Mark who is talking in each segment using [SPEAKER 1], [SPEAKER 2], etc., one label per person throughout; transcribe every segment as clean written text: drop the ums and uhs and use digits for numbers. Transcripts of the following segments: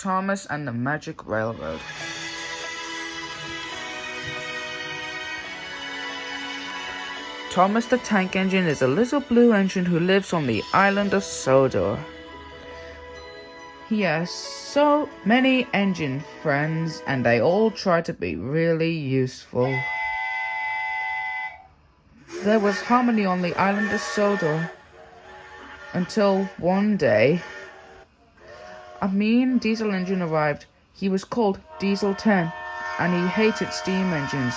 [SPEAKER 1] Thomas and the Magic Railroad. Thomas the Tank Engine is a little blue engine who lives on the island of Sodor. He has so many engine friends, and they all try to be really useful. There was harmony on the island of Sodor until one day a mean diesel engine arrived. He was called Diesel 10, and he hated steam engines.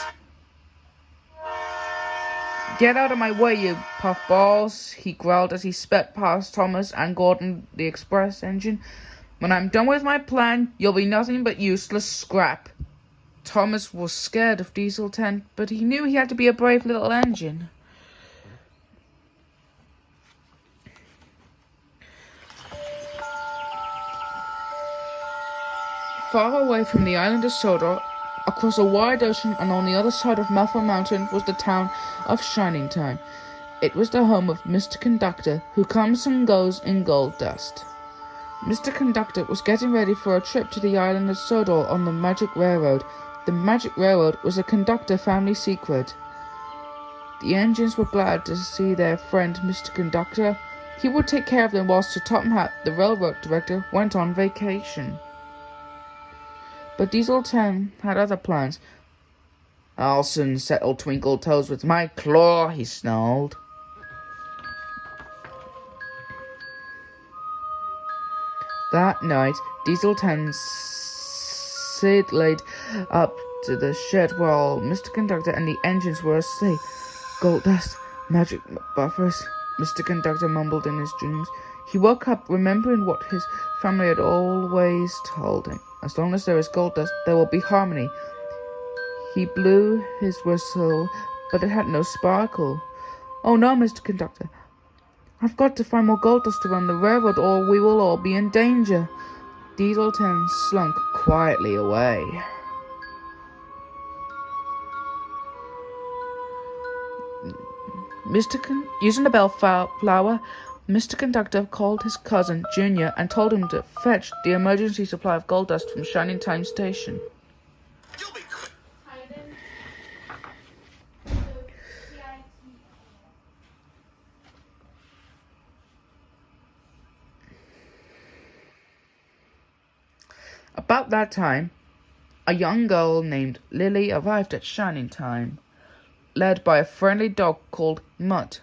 [SPEAKER 1] "Get out of my way, you puffballs," he growled as he sped past Thomas and Gordon the express engine. "When I'm done with my plan, you'll be nothing but useless scrap." Thomas was scared of Diesel 10, but he knew he had to be a brave little engine. Far away from the island of Sodor, across a wide ocean and on the other side of Muffle Mountain, was the town of Shining Time. It was the home of Mr. Conductor, who comes and goes in gold dust. Mr. Conductor was getting ready for a trip to the island of Sodor on the Magic Railroad. The Magic Railroad was a Conductor family secret. The engines were glad to see their friend Mr. Conductor. He would take care of them whilst Sir Topham Hatt, the railroad director, went on vacation. But Diesel 10 had other plans. "I'll soon settle Twinkletoes with my claw," he snarled. That night, Diesel 10 sidled up to the shed while Mr. Conductor and the engines were asleep. "Gold dust, magic buffers," Mr. Conductor mumbled in his dreams. He woke up remembering what his family had always told him. As long as there is gold dust, there will be harmony. He blew his whistle, but it had no sparkle. "Oh no, Mr. Conductor. I've got to find more gold dust to run the railroad, or we will all be in danger." Diesel 10 slunk quietly away. Using the bellflower, Mr. Conductor called his cousin, Junior, and told him to fetch the emergency supply of gold dust from Shining Time Station. About that time, a young girl named Lily arrived at Shining Time, led by a friendly dog called Mutt.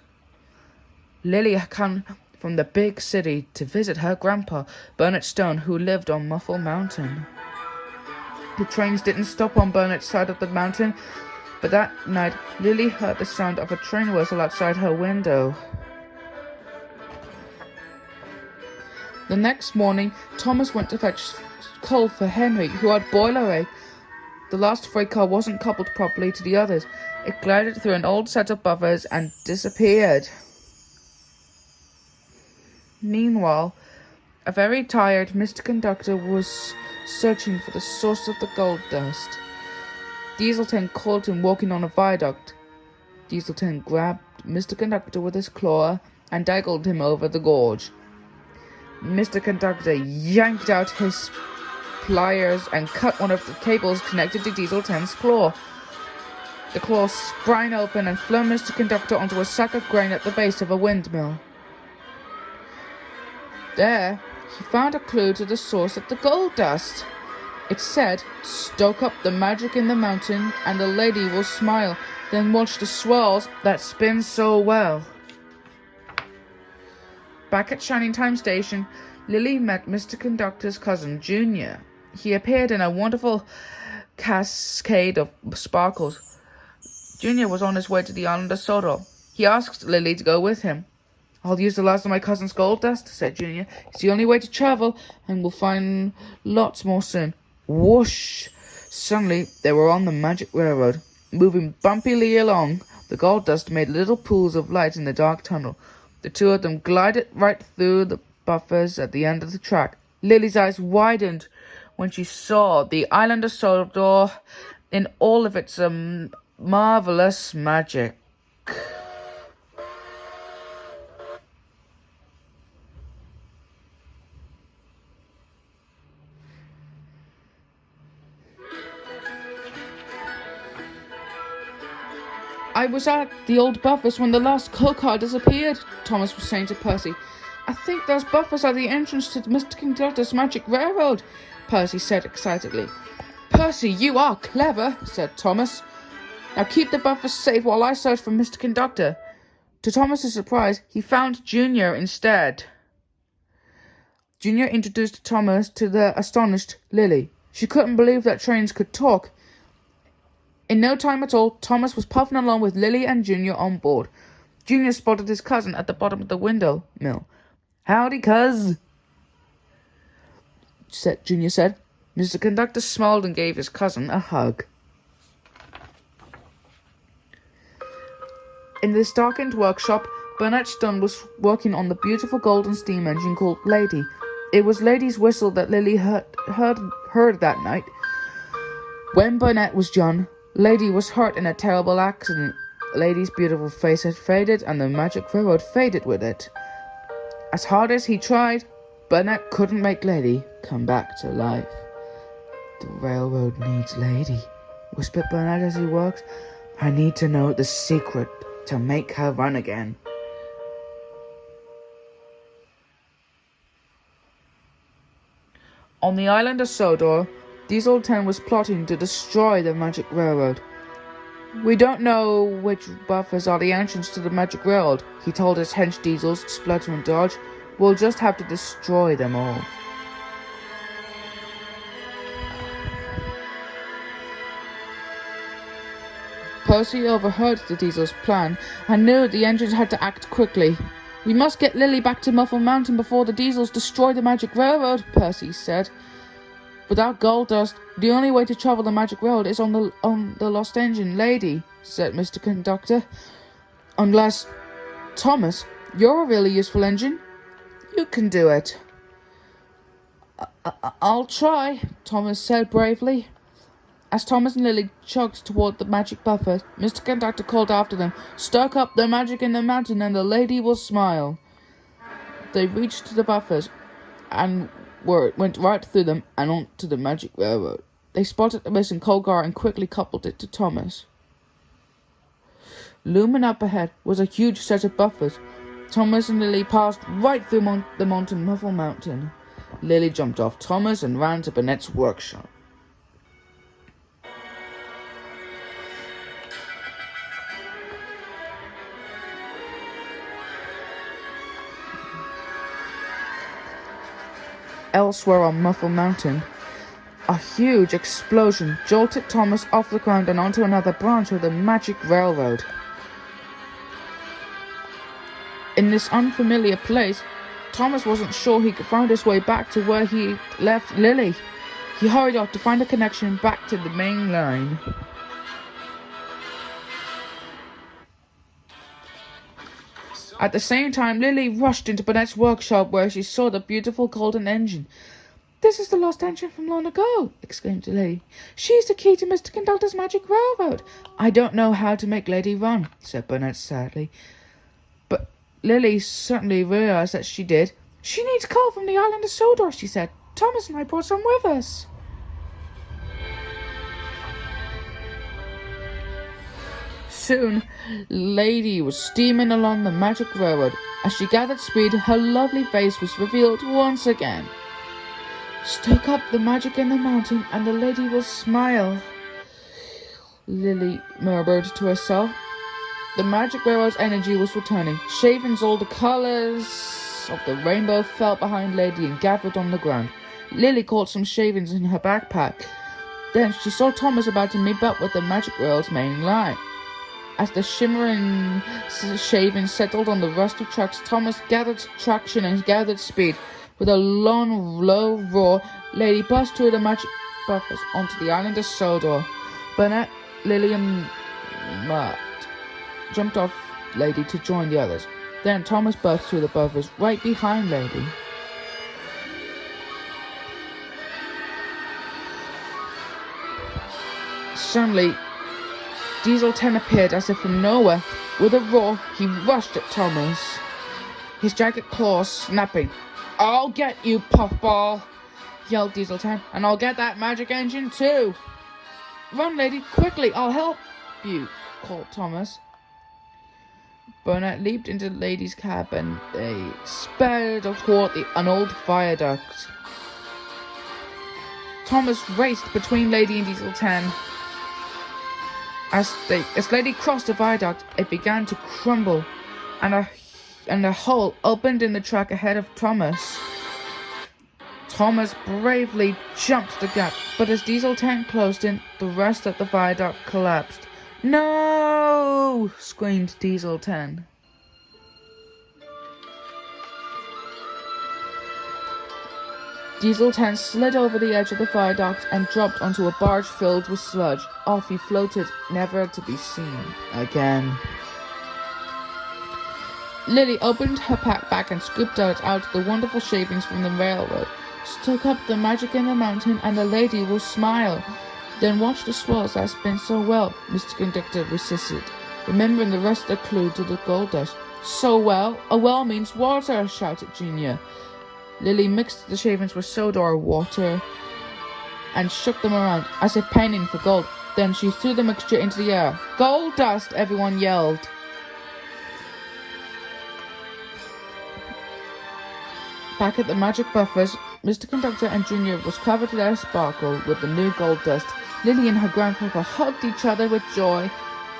[SPEAKER 1] Lily had come from the big city to visit her grandpa, Bernard Stone, who lived on Muffle Mountain. The trains didn't stop on Bernard's side of the mountain, but that night Lily heard the sound of a train whistle outside her window. The next morning, Thomas went to fetch coal for Henry, who had boiler ache. The last freight car wasn't coupled properly to the others. It glided through an old set of buffers and disappeared. Meanwhile, a very tired Mr. Conductor was searching for the source of the gold dust. Diesel 10 caught him walking on a viaduct. Diesel 10 grabbed Mr. Conductor with his claw and dangled him over the gorge. Mr. Conductor yanked out his pliers and cut one of the cables connected to Diesel 10's claw. The claw sprang open and flung Mr. Conductor onto a sack of grain at the base of a windmill. There, he found a clue to the source of the gold dust. It said, "Stoke up the magic in the mountain, and the lady will smile. Then watch the swirls that spin so well." Back at Shining Time Station, Lily met Mr. Conductor's cousin, Junior. He appeared in a wonderful cascade of sparkles. Junior was on his way to the island of Sodor. He asked Lily to go with him. "I'll use the last of my cousin's gold dust," said Junior. "It's the only way to travel, and we'll find lots more soon." Whoosh! Suddenly, they were on the Magic Railroad. Moving bumpily along, the gold dust made little pools of light in the dark tunnel. The two of them glided right through the buffers at the end of the track. Lily's eyes widened when she saw the island of Sodor in all of its marvelous magic. I was at the old buffers when the last coal car disappeared, Thomas was saying to Percy. I think those buffers are the entrance to Mr. Conductor's magic railroad, Percy said excitedly. Percy, you are clever, said Thomas. Now keep the buffers safe while I search for Mr. Conductor. To Thomas's surprise, he found Junior instead. Junior introduced Thomas to the astonished Lily. She couldn't believe that trains could talk. In no time at all, Thomas was puffing along with Lily and Junior on board. Junior spotted his cousin at the bottom of the window mill. Howdy, cuz, Junior said. Mr. Conductor smiled and gave his cousin a hug. In this darkened workshop, Bernard Stone was working on the beautiful golden steam engine called Lady. It was Lady's whistle that Lily heard that night. When Burnett was young, Lady was hurt in a terrible accident. Lady's beautiful face had faded, and the magic railroad faded with it. As hard as he tried, Burnett couldn't make Lady come back to life. The railroad needs Lady, whispered Burnett as he worked. I need to know the secret to make her run again. On the island of Sodor, Diesel 10 was plotting to destroy the magic railroad. We don't know which buffers are the entrance to the magic railroad, he told his hench Diesels, Splutter and Dodge. We'll just have to destroy them all. Percy overheard the Diesel's plan and knew the engines had to act quickly. We must get Lily back to Muffle Mountain before the Diesels destroy the magic railroad, Percy said. Without gold dust, the only way to travel the magic railroad is on the lost engine, Lady, said Mr. Conductor. Unless, Thomas, you're a really useful engine. You can do it. I'll try, Thomas said bravely. As Thomas and Lily chugged toward the magic buffer, Mr. Conductor called after them, Stoke up the magic in the mountain and the lady will smile. They reached the buffers and went right through them and onto the magic railroad. They spotted the missing coal car and quickly coupled it to Thomas. Looming up ahead was a huge set of buffers. Thomas and Lily passed right through the Muffle Mountain. Lily jumped off Thomas and ran to Burnett's workshop. Elsewhere on Muffle Mountain, a huge explosion jolted Thomas off the ground and onto another branch of the magic railroad. In this unfamiliar place, Thomas wasn't sure he could find his way back to where he left Lily. He hurried off to find a connection back to the main line. At the same time, Lily rushed into Burnett's workshop where she saw the beautiful golden engine. This is the lost engine from long ago, exclaimed Lily. She's the key to Mr. Conductor's magic railroad. I don't know how to make Lady run, said Burnett sadly. But Lily certainly realized that she did. She needs coal from the island of Sodor, she said. Thomas and I brought some with us. Soon, Lady was steaming along the magic railroad. As she gathered speed, her lovely face was revealed once again. Stoke up the magic in the mountain, and the lady will smile, Lily murmured to herself. The magic railroad's energy was returning. Shavings all the colours of the rainbow fell behind Lady and gathered on the ground. Lily caught some shavings in her backpack. Then she saw Thomas about to meet up with the magic railroad's main line. As the shimmering shavings settled on the rusty tracks, Thomas gathered traction and gathered speed. With a long, low roar, Lady burst through the magic buffers onto the island of Sodor. Burnett, Lily, and Matt jumped off Lady to join the others. Then Thomas burst through the buffers right behind Lady. Suddenly, Diesel 10 appeared as if from nowhere. With a roar, he rushed at Thomas, his jagged claws snapping. I'll get you, puffball, yelled Diesel 10, and I'll get that magic engine too. Run, Lady, quickly, I'll help you, called Thomas. Burnett leaped into the lady's cab and they sped toward an old viaduct. Thomas raced between Lady and Diesel 10. As Lady crossed the viaduct, it began to crumble, and a hole opened in the track ahead of Thomas. Thomas bravely jumped the gap, but as Diesel 10 closed in, the rest of the viaduct collapsed. "No!" screamed Diesel 10. Diesel 10 slid over the edge of the viaduct and dropped onto a barge filled with sludge. Off he floated, never to be seen again. Lily opened her pack bag and scooped out the wonderful shavings from the railroad, stuck up the magic in the mountain, and the lady will smile. "Then watch the swells that spin so well," Mr. Conductor persisted, remembering the rest of the clue to the gold dust. "So well? A well means water," shouted Junior. Lily mixed the shavings with Sodor water and shook them around, as if panning for gold. Then she threw the mixture into the air. "Gold dust!" everyone yelled. Back at the magic buffers, Mr. Conductor and Junior was covered to their sparkle with the new gold dust. Lily and her grandfather hugged each other with joy.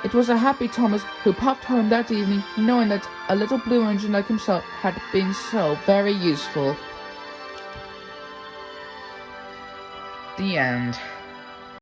[SPEAKER 1] It was a happy Thomas who puffed home that evening, knowing that a little blue engine like himself had been so very useful. The end.